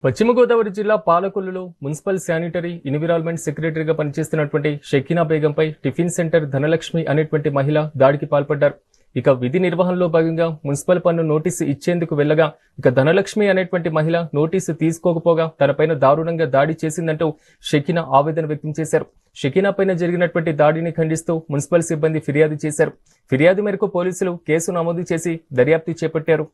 పశ్చిమ గోదావరి జిల్లా పాలకొల్లులో municipal sanitary environment సెక్రటరీగా పనిచేస్తున్నటువంటి షకీనా బేగంపై టిఫిన్ సెంటర్ ధనలక్ష్మి అనేటువంటి మహిళ దాడికి పాల్పడ్డారు. ఇక విధి నిర్వహణలో భాగంగా మున్సిపల్ పన్ను నోటీసు ఇచ్చేందుకు వెళ్లగా ధనలక్ష్మి అనేటువంటి మహిళ నోటీసు తీసుకోకపోగా తనపైన దారుణంగా దాడి చేసిందంటూ షకీనా ఆవేదన వ్యక్తం చేశారు. షకీనా పైన జరిగినటువంటి దాడిని ఖండిస్తూ మున్సిపల్ సిబ్బంది ఫిర్యాదు చేశారు. ఫిర్యాదు మేరకు పోలీసులు కేసు నమోదు చేసి దర్యాప్తు చేపట్టారు.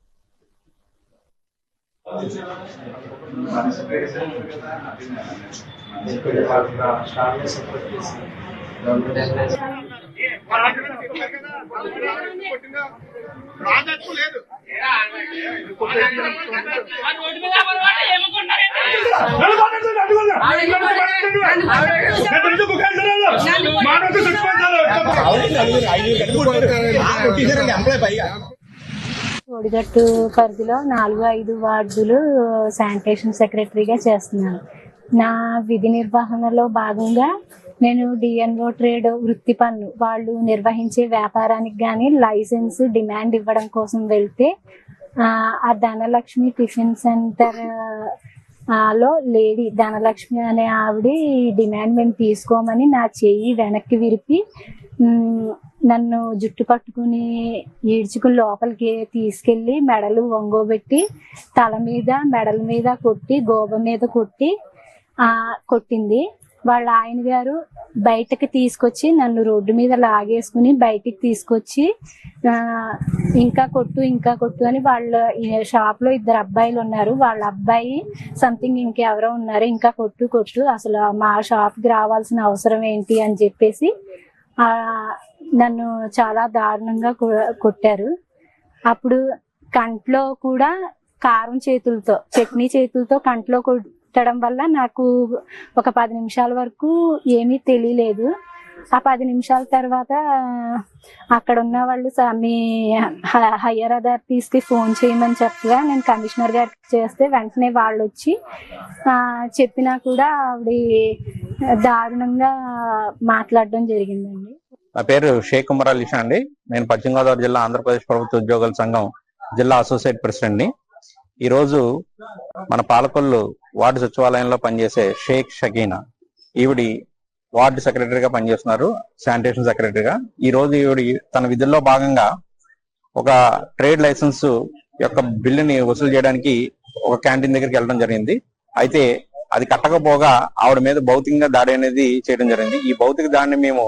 ఒడిగట్టు పరిధిలో 4-5 వార్డులు శానిటేషన్ సెక్రటరీగా చేస్తున్నాను. నా విధి నిర్వహణలో భాగంగా నేను డిఎన్ఓ ట్రేడ్ వృత్తి పన్ను వాళ్ళు నిర్వహించే వ్యాపారానికి కానీ లైసెన్స్ డిమాండ్ ఇవ్వడం కోసం వెళ్తే ఆ ధనలక్ష్మి టిఫిన్ సెంటర్ లో లేడీ ధనలక్ష్మి అనే ఆవిడ డిమాండ్ మేము తీసుకోమని నా చెయ్యి వెనక్కి విరిపి నన్ను జుట్టు పట్టుకుని ఈడ్చుకుని లోపలికి తీసుకెళ్ళి మెడలు వంగోబెట్టి తల మీద మెడల మీద కొట్టి గోబ మీద కొట్టింది. వాళ్ళ ఆయన గారు బయటకు తీసుకొచ్చి నన్ను రోడ్డు మీద లాగేసుకుని బయటికి తీసుకొచ్చి ఇంకా కొట్టు అని వాళ్ళ షాప్ లో 2 అబ్బాయిలు ఉన్నారు. వాళ్ళ అబ్బాయి సంథింగ్ ఇంకెవరో ఉన్నారు, ఇంకా కొట్టు అసలు మా షాప్కి రావాల్సిన అవసరం ఏంటి అని చెప్పేసి నన్ను చాలా దారుణంగా కొట్టారు. అప్పుడు కంట్లో కూడా కారం చేతులతో చట్నీ చేతులతో కంట్లో కొట్టడం వల్ల నాకు ఒక 10 నిమిషాల వరకు ఏమీ తెలియలేదు. ఆ 10 నిమిషాల తర్వాత అక్కడ ఉన్న వాళ్ళు మీ హయ్యర్ అథారిటీస్కి ఫోన్ చేయమని చెప్పగా నేను కమిషనర్ గారికి చేస్తే వెంటనే వాళ్ళు వచ్చి చెప్పినా కూడా ఆవిడ దారుణంగా మాట్లాడడం జరిగిందండి. నా పేరు షేక్ ఉమర్ అలీ షా అండి. నేను పశ్చిమ గోదావరి జిల్లా ఆంధ్రప్రదేశ్ ప్రభుత్వ ఉద్యోగుల సంఘం జిల్లా అసోసియేట్ ప్రెసిడెంట్ ని. ఈరోజు మన పాలకొల్లు వార్డు సచివాలయంలో పనిచేసే షేక్ షకీనా ఈవిడి వార్డు సెక్రటరీగా పనిచేస్తున్నారు, శానిటేషన్ సెక్రటరీగా. ఈ రోజు ఈవిడి తన విధుల్లో భాగంగా ఒక ట్రేడ్ లైసెన్స్ యొక్క బిల్లుని వసూలు చేయడానికి ఒక క్యాంటీన్ దగ్గరికి వెళ్ళడం జరిగింది. అయితే అది కట్టకపోగా ఆవిడ మీద భౌతికంగా దాడి అనేది చేయడం జరిగింది. ఈ భౌతిక దాడిని మేము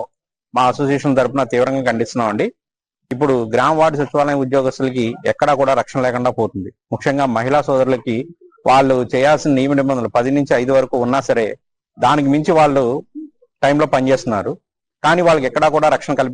మా అసోసియేషన్ తరఫున తీవ్రంగా ఖండిస్తున్నాం అండి. ఇప్పుడు గ్రామ వార్డు సచివాలయం ఉద్యోగస్తులకి ఎక్కడా కూడా రక్షణ లేకుండా పోతుంది. ముఖ్యంగా మహిళా సోదరులకి వాళ్ళు చేయాల్సిన నియమ నిబంధనలు 10 నుంచి 5 వరకు ఉన్నా సరే దానికి మించి వాళ్ళు టైంలో పనిచేస్తున్నారు. కానీ వాళ్ళకి ఎక్కడా కూడా రక్షణ